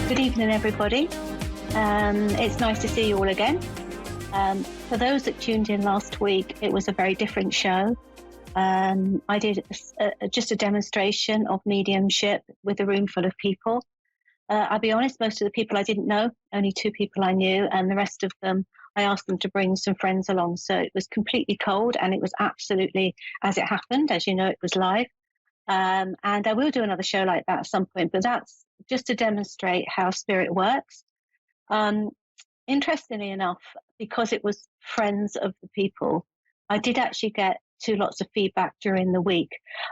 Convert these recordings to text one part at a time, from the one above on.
Good evening, everybody. It's nice to see you all again. For those that tuned in last week, it was a very different show. I did just a demonstration of mediumship with a room full of people. I'll be honest, most of the people I didn't know, only 2 people I knew, and the rest of them, I asked them to bring some friends along. So it was completely cold, and it was absolutely as it happened. As you know, it was live. And I will do another show like that at some point, but that's just to demonstrate how spirit works. Interestingly enough, because it was friends of the people, I did actually get 2 lots of feedback during the week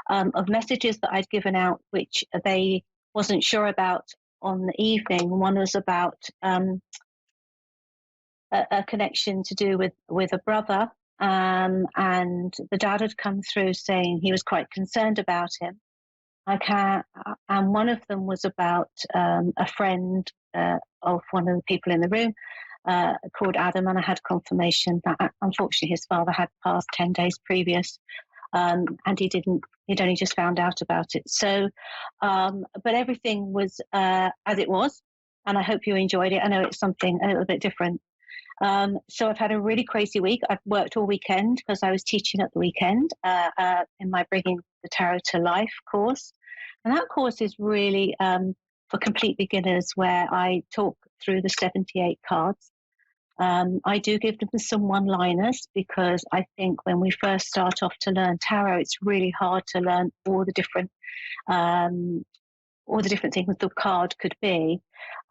of messages that I'd given out, which they wasn't sure about on the evening. One was about a connection to do with a brother, and the dad had come through saying he was quite concerned about him. And one of them was about a friend of one of the people in the room called Adam, and I had confirmation that unfortunately his father had passed 10 days previous, and he'd only just found out about it. So, but everything was as it was, and I hope you enjoyed it. I know it's something a little bit different. So I've had a really crazy week. I've worked all weekend because I was teaching at the weekend in my Bringing the Tarot to Life course. And that course is really for complete beginners, where I talk through the 78 cards. I do give them some one-liners because I think when we first start off to learn tarot, it's really hard to learn all the different things the card could be.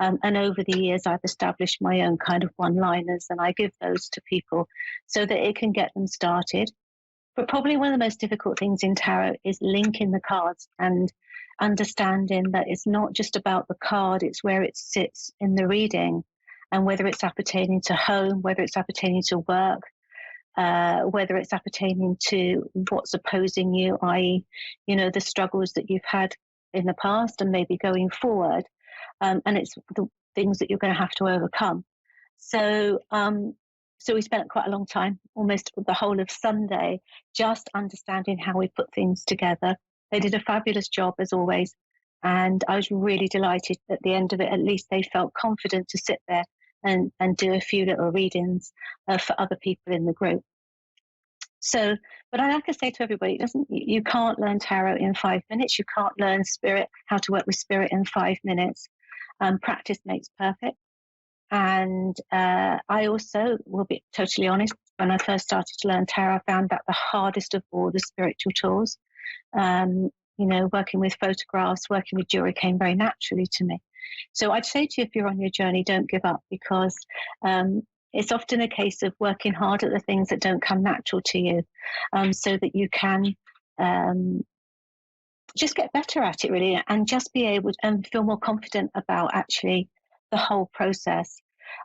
And over the years, I've established my own kind of one-liners, and I give those to people so that it can get them started. But probably one of the most difficult things in tarot is linking the cards and understanding that it's not just about the card, it's where it sits in the reading, and whether it's appertaining to home, whether it's appertaining to work, whether it's appertaining to what's opposing you, i.e., the struggles that you've had in the past and maybe going forward. And it's the things that you're going to have to overcome. So we spent quite a long time, almost the whole of Sunday, just understanding how we put things together. They did a fabulous job, as always. And I was really delighted at the end of it. At least they felt confident to sit there and do a few little readings for other people in the group. So, but I like to say to everybody, you can't learn tarot in 5 minutes. You can't learn spirit, how to work with spirit in 5 minutes. Practice makes perfect. And I also will be totally honest, when I first started to learn tarot, I found that the hardest of all the spiritual tools. Working with photographs, working with jewelry came very naturally to me. So I'd say to you, if you're on your journey, don't give up, because it's often a case of working hard at the things that don't come natural to you, so that you can just get better at it, really, and just be able to feel more confident about actually the whole process.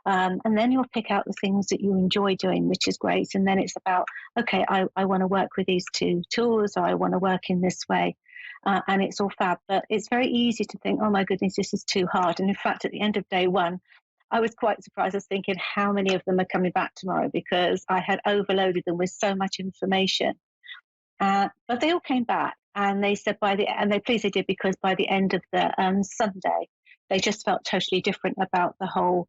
And then you'll pick out the things that you enjoy doing, which is great. And then it's about, okay, I want to work with these 2 tools, or I want to work in this way. And it's all fab. But it's very easy to think, oh my goodness, this is too hard. And in fact, at the end of day 1, I was quite surprised. I was thinking, how many of them are coming back tomorrow? Because I had overloaded them with so much information. But they all came back, and they said they did, because by the end of the Sunday, they just felt totally different about the whole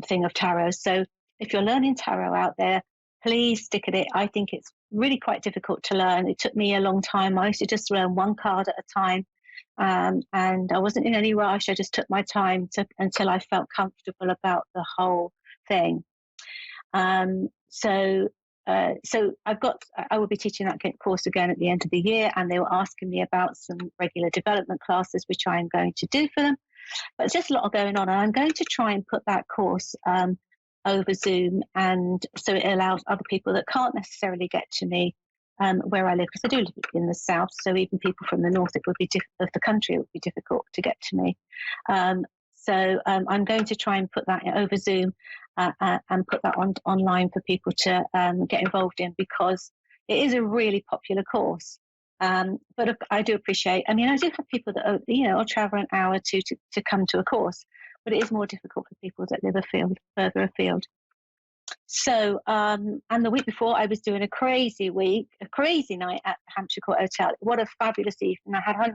thing of tarot. So if you're learning tarot out there, please stick at it. I think it's really quite difficult to learn. It took me a long time. I used to just learn 1 card at a time. And I wasn't in any rush. I just took my time until I felt comfortable about the whole thing. So I will be teaching that course again at the end of the year, and they were asking me about some regular development classes, which I am going to do for them. But just a lot going on, and I'm going to try and put that course over Zoom, and so it allows other people that can't necessarily get to me where I live, because I do live in the south, so even people from the north of the country, it would be difficult to get to me. So I'm going to try and put that over Zoom and put that online for people to get involved in, because it is a really popular course. But I do appreciate, I do have people that will travel an hour to come to a course, but it is more difficult for people that live further afield. So, and the week before, I was doing a crazy night at the Hampshire Court Hotel. What a fabulous evening. I had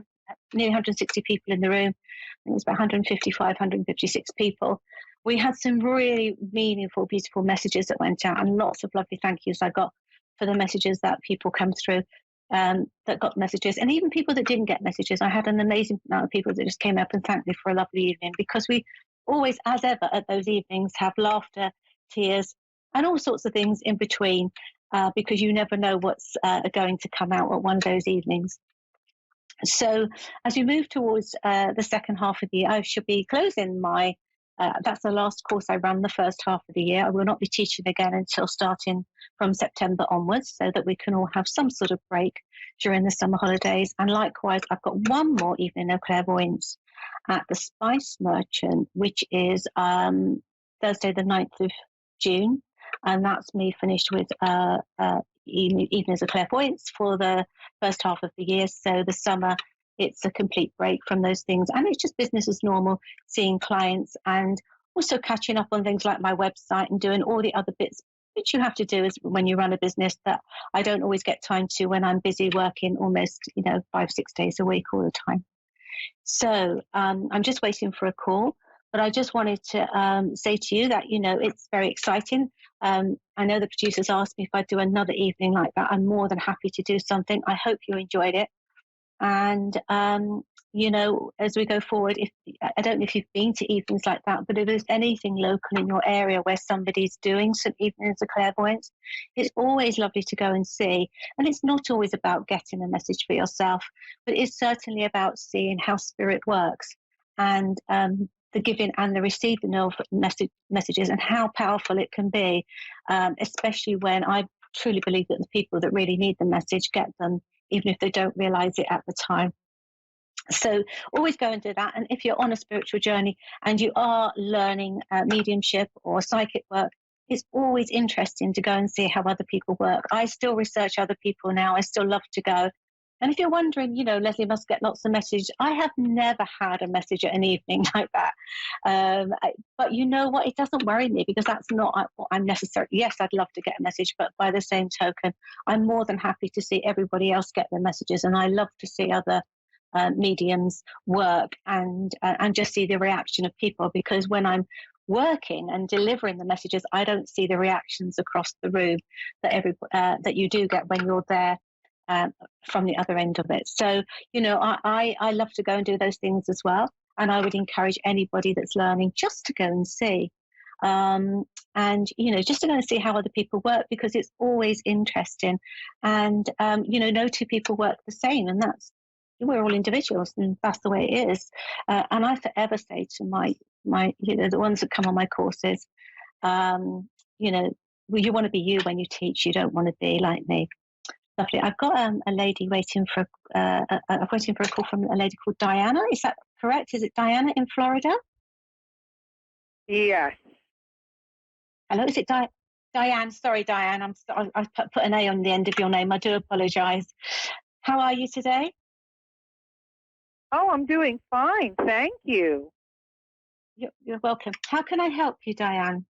nearly 160 people in the room. I think it was about 155, 156 people. We had some really meaningful, beautiful messages that went out, and lots of lovely thank yous I got for the messages that people come through, that got messages, and even people that didn't get messages. I had an amazing amount of people that just came up and thanked me for a lovely evening, because we always, as ever, at those evenings have laughter, tears, and all sorts of things in between, because you never know what's going to come out at one of those evenings. So as we move towards the second half of the year, I should be closing my, that's the last course I run the first half of the year. I will not be teaching again until starting from September onwards, so that we can all have some sort of break during the summer holidays. And likewise, I've got one more evening of clairvoyance at the Spice Merchant, which is Thursday the 9th of June. And that's me finished with evenings of clairvoyance for the first half of the year. So the summer, it's a complete break from those things. And it's just business as normal, seeing clients and also catching up on things like my website and doing all the other bits which you have to do as when you run a business that I don't always get time to when I'm busy working almost 5-6 days a week all the time. So I'm just waiting for a call. But I just wanted to say to you that, it's very exciting. I know the producers asked me if I'd do another evening like that. I'm more than happy to do something. I hope you enjoyed it. And, as we go forward, I don't know if you've been to evenings like that, but if there's anything local in your area where somebody's doing some evenings of clairvoyance, it's always lovely to go and see. And it's not always about getting a message for yourself, but it's certainly about seeing how spirit works, and the giving and the receiving of messages, and how powerful it can be, especially when I truly believe that the people that really need the message get them, even if they don't realize it at the time. So always go and do that. And if you're on a spiritual journey and you are learning mediumship or psychic work, it's always interesting to go and see how other people work. I still research other people now. I still love to go. And if you're wondering, Lesley must get lots of messages. I have never had a message at an evening like that. But you know what? It doesn't worry me, because that's not what I'm necessarily. Yes, I'd love to get a message, but by the same token, I'm more than happy to see everybody else get their messages. And I love to see other mediums work and just see the reaction of people, because when I'm working and delivering the messages, I don't see the reactions across the room that you do get when you're there from the other end of it. So, I love to go and do those things as well. And I would encourage anybody that's learning just to go and see. And, just to go and see how other people work, because it's always interesting. And, no two people work the same. And we're all individuals, and that's the way it is. And I forever say to my the ones that come on my courses, well, you want to be you when you teach. You don't want to be like me. Lovely. I've got a lady waiting for a call from a lady called Diana. Is that correct? Is it Diana in Florida? Yes. Hello, is it Diane? Sorry, Diane. I put an A on the end of your name. I do apologise. How are you today? Oh, I'm doing fine. Thank you. You're welcome. How can I help you, Diane?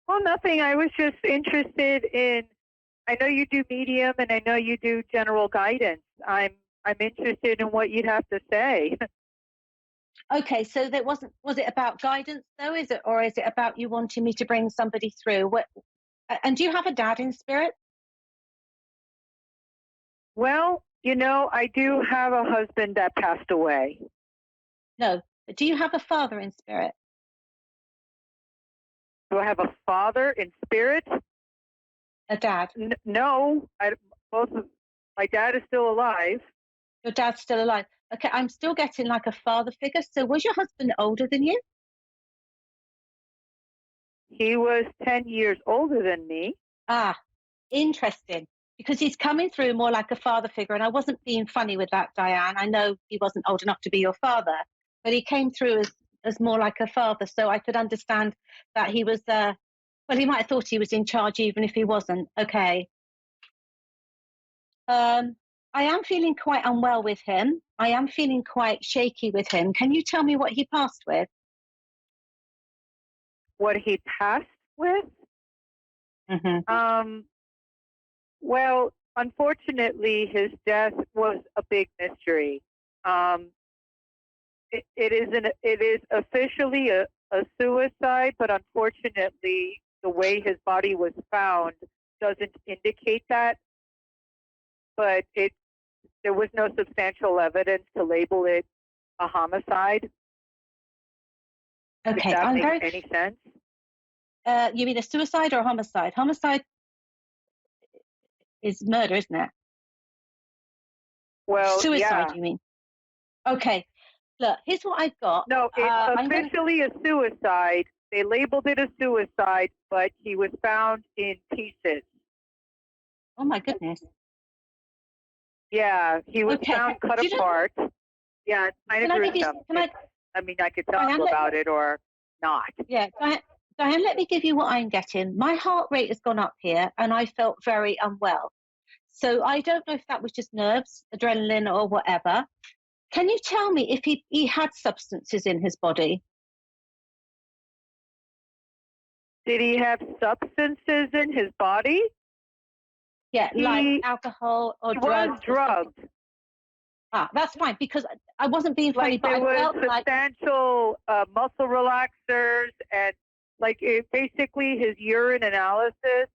Well, nothing. I was just interested in, I know you do medium and I know you do general guidance. I'm interested in what you'd have to say. Okay, so was it about guidance though, is it? Or is it about you wanting me to bring somebody through? And do you have a dad in spirit? Well, I do have a husband that passed away. No, but do you have a father in spirit? Do I have a father in spirit? A dad? No, my dad is still alive. Your dad's still alive. Okay, I'm still getting like a father figure. So was your husband older than you? He was 10 years older than me. Ah, interesting. Because he's coming through more like a father figure. And I wasn't being funny with that, Diane. I know he wasn't old enough to be your father, but he came through as more like a father. So I could understand that he was, well, he might have thought he was in charge even if he wasn't. Okay. I am feeling quite unwell with him. I am feeling quite shaky with him. Can you tell me what he passed with? What he passed with. Mm-hmm. Well, unfortunately, his death was a big mystery. Um, it is officially a suicide, but unfortunately, the way his body was found doesn't indicate that. But there was no substantial evidence to label it a homicide. Okay, If that makes any sense. You mean a suicide or a homicide? Homicide is murder, isn't it? Well, Suicide, yeah. you mean? Okay. Look, here's what I've got. No, it's officially a suicide. They labeled it a suicide, but he was found in pieces. Oh my goodness. Yeah, he was found cut apart. Yeah, it's kind of gruesome. I mean, I could tell you about it or not. Yeah, Diane, let me give you what I'm getting. My heart rate has gone up here and I felt very unwell. So I don't know if that was just nerves, adrenaline or whatever. Can you tell me if he had substances in his body? Did he have substances in his body? Yeah, like alcohol or drugs. He was drugged. That's fine, because I wasn't being funny, but there I felt was substantial muscle relaxers, and basically his urine analysis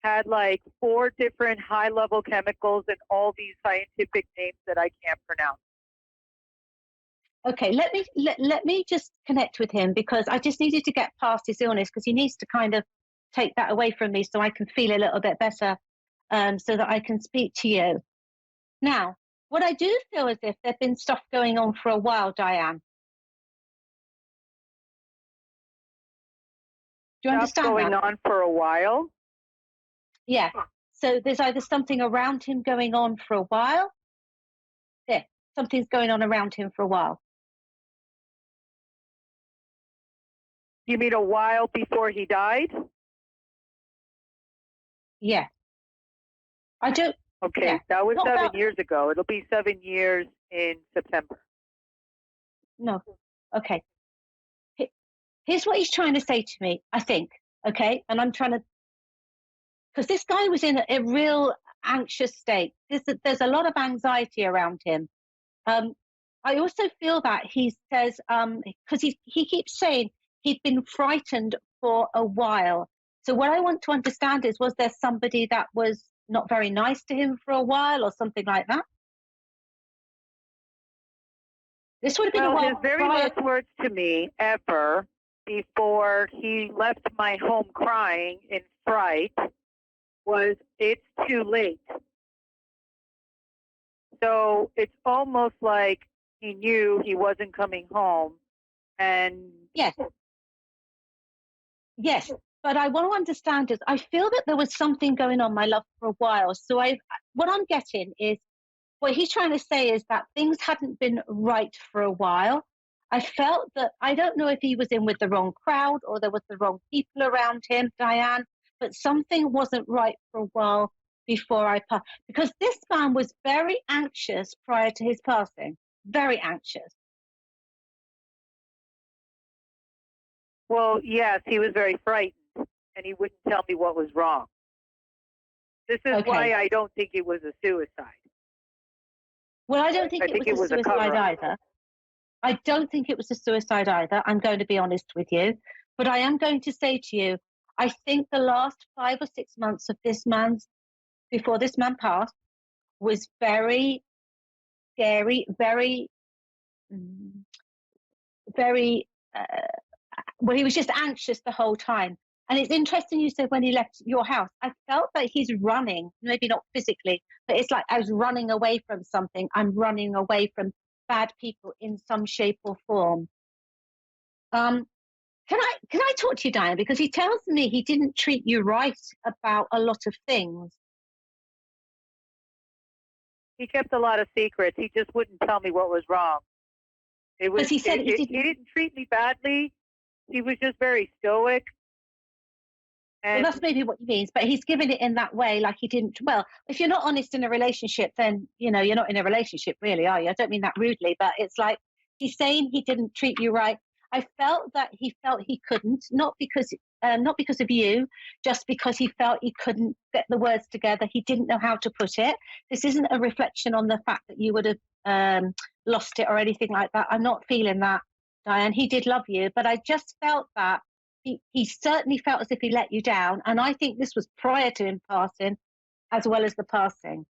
had like 4 different high-level chemicals and all these scientific names that I can't pronounce. Okay, let me just connect with him, because I just needed to get past his illness, because he needs to kind of take that away from me so I can feel a little bit better, so that I can speak to you. Now, what I do feel as if there's been stuff going on for a while, Diane. Do you understand going that? on for a while? Yeah. So there's either something around him going on for a while. Yeah, something's going on around him for a while. You mean a while before he died? Yeah. I don't. Okay, yeah. that was 7 years ago. It'll be 7 years in September. No. Okay. Here's what he's trying to say to me, I think. Okay. And I'm trying to, because this guy was in a real anxious state. There's a lot of anxiety around him. I also feel that he says, because he keeps saying he'd been frightened for a while. So what I want to understand is, was there somebody that was not very nice to him for a while or something like that? This would have been a while. His very last words to me ever before he left my home crying in fright was, "It's too late." So it's almost like he knew he wasn't coming home. And yes, but I want to understand is, I feel that there was something going on, my love, for a while. So what I'm getting is, what he's trying to say is that things hadn't been right for a while. I felt that, I don't know if he was in with the wrong crowd or there was the wrong people around him, Diane, but something wasn't right for a while before I passed. Because this man was very anxious prior to his passing, very anxious. Well, yes, he was very frightened, and he wouldn't tell me what was wrong. This is why I don't think it was a suicide. Well, I don't think it was a suicide either. I don't think it was a suicide either. I'm going to be honest with you. But I am going to say to you, I think the last 5 or 6 months of before this man passed, was very scary, very, well, he was just anxious the whole time. And it's interesting you said when he left your house, I felt that he's running, maybe not physically, but it's like I was running away from something. I'm running away from bad people in some shape or form. Can I talk to you, Diane? Because he tells me he didn't treat you right about a lot of things. He kept a lot of secrets. He just wouldn't tell me what was wrong. It was. He said he didn't treat me badly. He was just very stoic. Well, that's maybe what he means, but he's given it in that way, like he didn't. Well, if you're not honest in a relationship, then, you're not in a relationship, really, are you? I don't mean that rudely, but it's like he's saying he didn't treat you right. I felt that he felt he couldn't, not because not because of you, just because he felt he couldn't get the words together. He didn't know how to put it. This isn't a reflection on the fact that you would have lost it or anything like that. I'm not feeling that, Diane. He did love you, but I just felt that he certainly felt as if he let you down. And I think this was prior to him passing as well as the passing.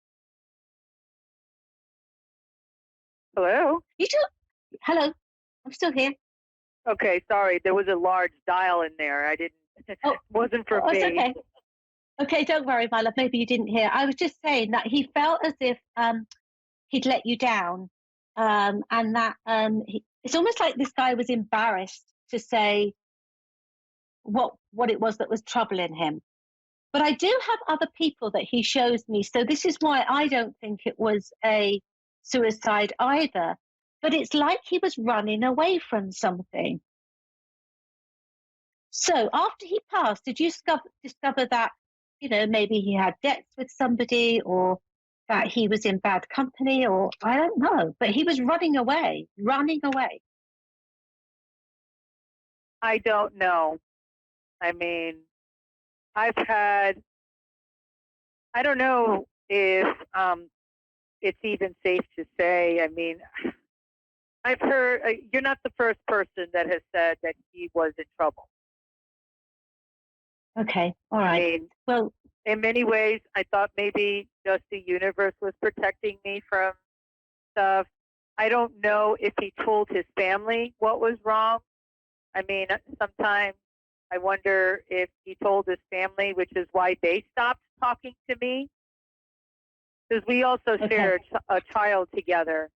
Hello? Hello, I'm still here. Okay, sorry. There was a large dial in there. I didn't, it wasn't for me. It's okay. Okay, don't worry, my love. Maybe you didn't hear. I was just saying that he felt as if he'd let you down. And that it's almost like this guy was embarrassed to say what it was that was troubling him. But I do have other people that he shows me. So this is why I don't think it was a suicide either. But it's like he was running away from something. So after he passed, did you discover that, maybe he had debts with somebody, or that he was in bad company, or I don't know, but he was running away. I don't know. I mean, I don't know if it's even safe to say. I mean, I've heard, you're not the first person that has said that he was in trouble. Okay, all right. I mean, well, in many ways, I thought maybe just the universe was protecting me from stuff. I don't know if he told his family what was wrong. I mean, sometimes I wonder if he told his family, which is why they stopped talking to me. Because we also shared a child together.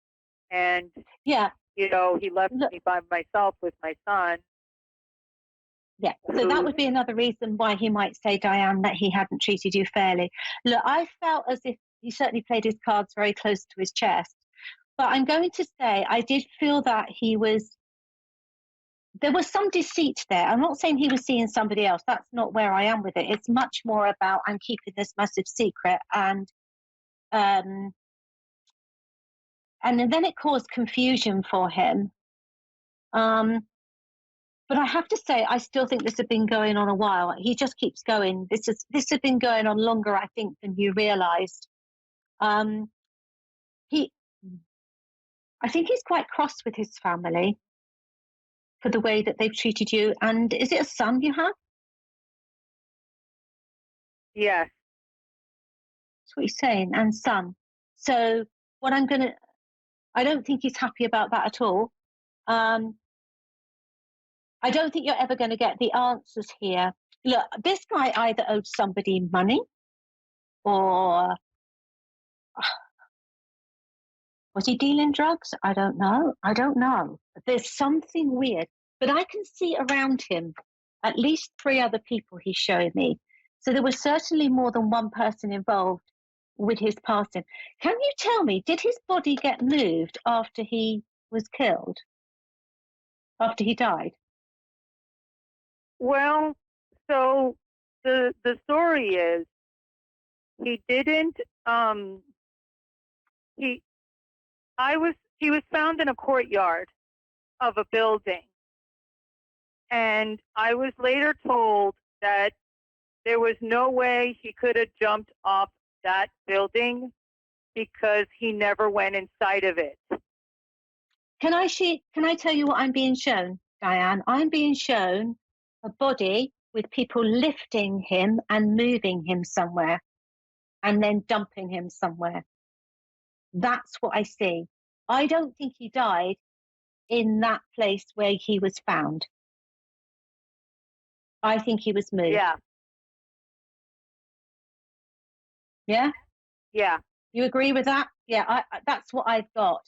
And, yeah, he left me by myself with my son. Yeah, so that would be another reason why he might say, Diane, that he hadn't treated you fairly. Look, I felt as if he certainly played his cards very close to his chest. But I'm going to say I did feel that there was some deceit there. I'm not saying he was seeing somebody else. That's not where I am with it. It's much more about I'm keeping this massive secret. And then it caused confusion for him. But I have to say, I still think this has been going on a while. He just keeps going. This has been going on longer, I think, than you realised. I think he's quite cross with his family for the way that they've treated you. And is it a son you have? Yes. That's what he's saying, and son. So I don't think he's happy about that at all. I don't think you're ever going to get the answers here. Look, this guy either owed somebody money or was he dealing drugs? I don't know. There's something weird, but I can see around him at least 3 other people he's showing me. So there was certainly more than one person involved with his passing. Can you tell me, did his body get moved after he was killed? After he died? Well, so the story is he didn't he was found in a courtyard of a building, and I was later told that there was no way he could have jumped off that building because he never went inside of it. Can I tell you what I'm being shown, Diane? I'm being shown a body with people lifting him and moving him somewhere and then dumping him somewhere. That's what I see. I don't think he died in that place where he was found. I think he was moved. Yeah. Yeah? Yeah. You agree with that? Yeah, that's what I've got.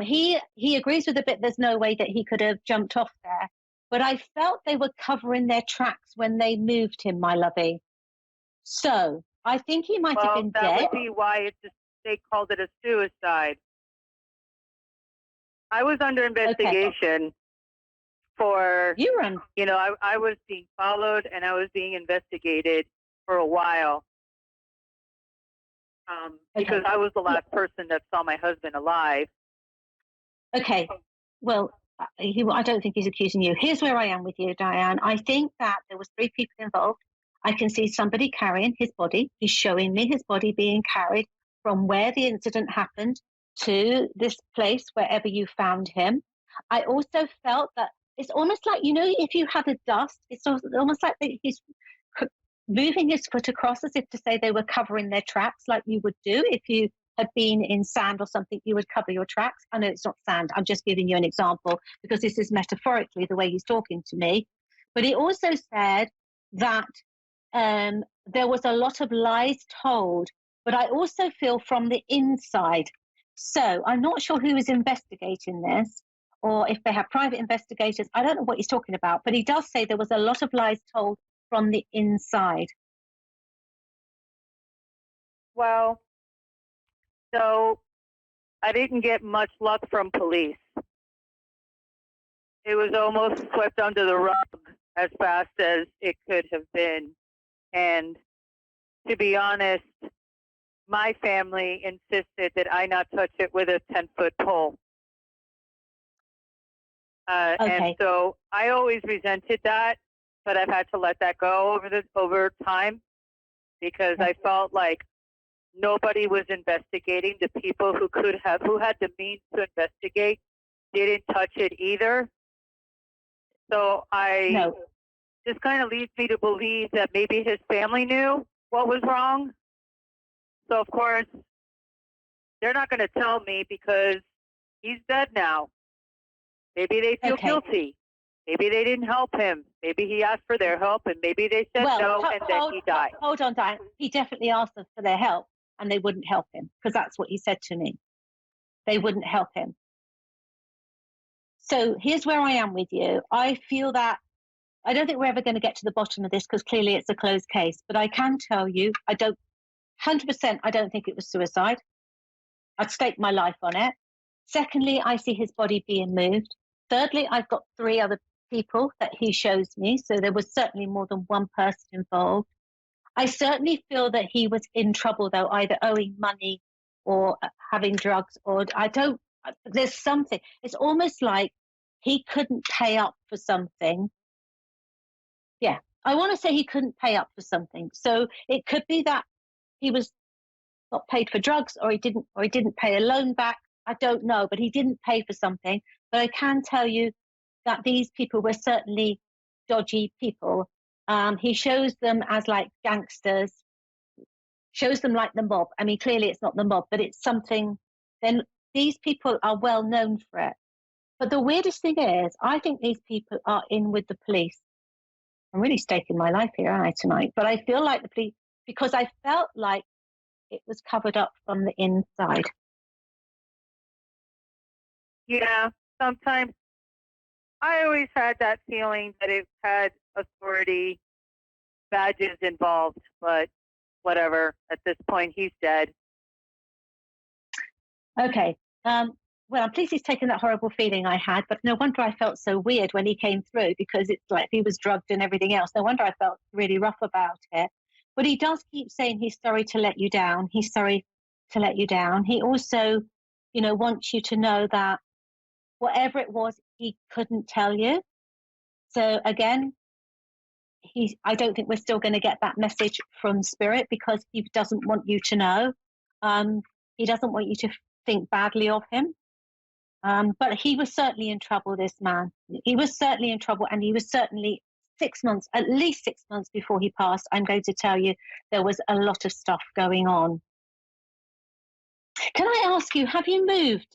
He agrees with the bit there's no way that he could have jumped off there. But I felt they were covering their tracks when they moved him, my lovey. So I think he might have been dead. That would be why they called it a suicide. I was under investigation for, I was being followed and I was being investigated for a while because I was the last person that saw my husband alive. Okay. Well, I don't think he's accusing you. Here's where I am with you, Diane. I think that there was 3 people involved. I can see somebody carrying his body. He's showing me his body being carried from where the incident happened to this place, wherever you found him. I also felt that it's almost like, if you had a dust, it's almost like he's moving his foot across as if to say they were covering their tracks, like you would do if you had been in sand or something. You would cover your tracks. I know it's not sand. I'm just giving you an example because this is metaphorically the way he's talking to me. But he also said that there was a lot of lies told, but I also feel from the inside. So I'm not sure who is investigating this or if they have private investigators. I don't know what he's talking about, but he does say there was a lot of lies told from the inside. Well, so I didn't get much luck from police. It was almost swept under the rug as fast as it could have been. And to be honest, my family insisted that I not touch it with a 10-foot pole. Okay. And so I always resented that, but I've had to let that go over time because I felt like nobody was investigating. The people who had the means to investigate didn't touch it either. So this kind of leads me to believe that maybe his family knew what was wrong. So, of course, they're not going to tell me because he's dead now. Maybe they feel guilty. Maybe they didn't help him. Maybe he asked for their help, and maybe they said no, and then he died. Hold on, Diane. He definitely asked them for their help, and they wouldn't help him because that's what he said to me. They wouldn't help him. So here's where I am with you. I feel that I don't think we're ever going to get to the bottom of this because clearly it's a closed case. But I can tell you, 100%, I don't think it was suicide. I'd stake my life on it. Secondly, I see his body being moved. Thirdly, I've got 3 other people that he shows me. So there was certainly more than one person involved. I certainly feel that he was in trouble, though, either owing money or having drugs, or there's something. It's almost like he couldn't pay up for something. Yeah, I want to say he couldn't pay up for something. So it could be that he was not paid for drugs, or he didn't pay a loan back. I don't know, but he didn't pay for something. But I can tell you that these people were certainly dodgy people. He shows them as like gangsters, shows them like the mob. I mean, clearly it's not the mob, but it's something. Then these people are well known for it. But the weirdest thing is, I think these people are in with the police. I'm really staking my life here, aren't I, tonight? But I feel like the police, because I felt like it was covered up from the inside. Yeah, sometimes I always had that feeling that it had authority badges involved, but whatever. At this point, he's dead. Okay. Well, I'm pleased he's taken that horrible feeling I had, but no wonder I felt so weird when he came through because it's like he was drugged and everything else. No wonder I felt really rough about it. But he does keep saying he's sorry to let you down. He's sorry to let you down. He also, wants you to know that whatever it was, he couldn't tell you. So again, I don't think we're still going to get that message from Spirit because he doesn't want you to know. He doesn't want you to think badly of him. But he was certainly in trouble, this man. He was certainly in trouble, and he was certainly 6 months, at least 6 months before he passed. I'm going to tell you there was a lot of stuff going on. Can I ask you, have you moved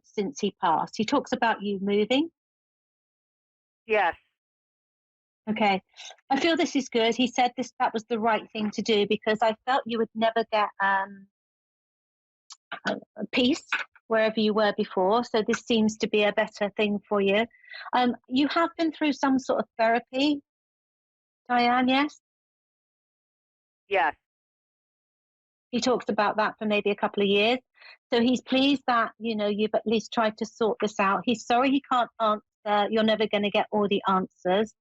since he passed? He talks about you moving. Yes. Okay. I feel this is good. He said that was the right thing to do because I felt you would never get peace wherever you were before. So this seems to be a better thing for you. You have been through some sort of therapy, Diane, yes? Yes. He talks about that for maybe a couple of years. So he's pleased that, you've at least tried to sort this out. He's sorry he can't answer. You're never going to get all the answers.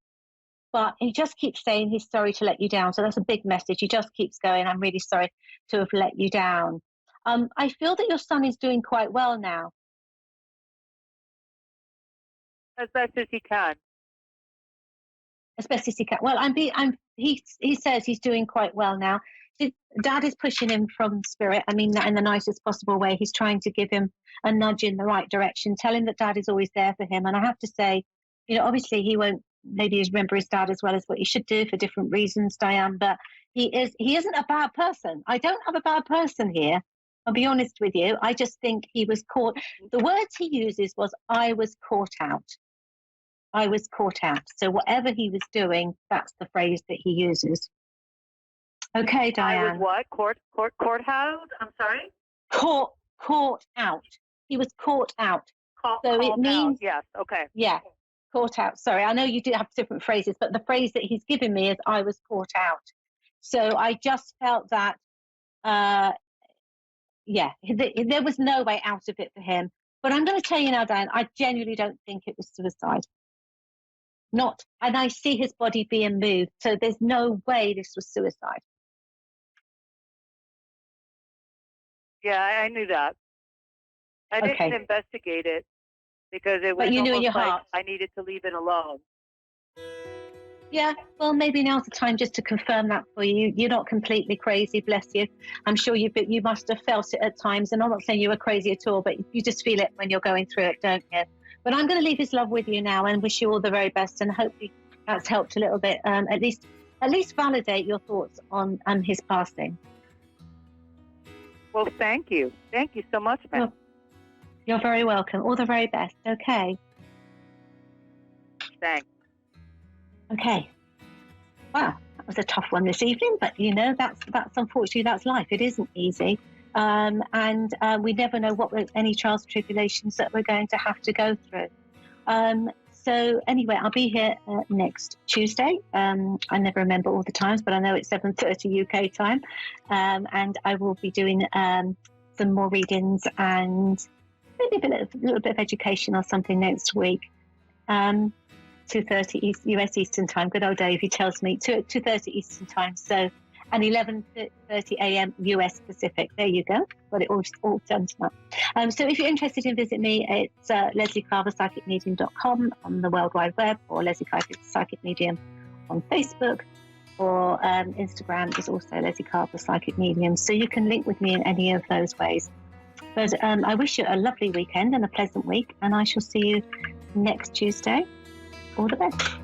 But he just keeps saying he's sorry to let you down. So that's a big message. He just keeps going, I'm really sorry to have let you down. I feel that your son is doing quite well now. As best as he can. As best as he can. Well, he says he's doing quite well now. Dad is pushing him from spirit. I mean that in the nicest possible way. He's trying to give him a nudge in the right direction, tell him that Dad is always there for him. And I have to say, obviously he won't maybe remember his dad as well as what he should do for different reasons, Diane, but he isn't a bad person. I don't have a bad person here. I'll be honest with you. I just think he was caught. The words he uses was, I was caught out. I was caught out. So whatever he was doing, that's the phrase that he uses. Okay, Diane. I was what? Courthouse? I'm sorry? Caught out. He was caught out. So it means... Yes, okay. Yeah, caught out. Sorry, I know you do have different phrases, but the phrase that he's given me is, I was caught out. So I just felt that, there was no way out of it for him. But I'm going to tell you now, Diane, I genuinely don't think it was suicide. And I see his body being moved, so there's no way this was suicide. Yeah, I knew that. I didn't investigate it because it was almost in your heart. I needed to leave it alone. Yeah, well, maybe now's the time just to confirm that for you. You're not completely crazy, bless you. I'm sure you must have felt it at times, and I'm not saying you were crazy at all, but you just feel it when you're going through it, don't you? But I'm going to leave his love with you now and wish you all the very best, and hopefully that's helped a little bit, at least validate your thoughts on his passing. Well, thank you. Thank you so much, ma'am. You're very welcome. All the very best. Okay. Thanks. Okay. Wow, that was a tough one this evening, but that's unfortunately, that's life. It isn't easy. And we never know any trials and tribulations that we're going to have to go through. So anyway, I'll be here next Tuesday. I never remember all the times, but I know it's 7:30 UK time. And I will be doing some more readings and maybe a little bit of education or something next week. 2:30 US Eastern time. Good old Dave, he tells me 2:30 Eastern time. So, and 11:30 a.m. US Pacific. There you go. Got it all done tonight. So if you're interested in visit me, it's lesleycarverpsychicmedium.com on the World Wide Web, or Lesley Carver Psychic Medium on Facebook, or Instagram is also Lesley Carver Psychic Medium. So you can link with me in any of those ways. But I wish you a lovely weekend and a pleasant week, and I shall see you next Tuesday. All the best.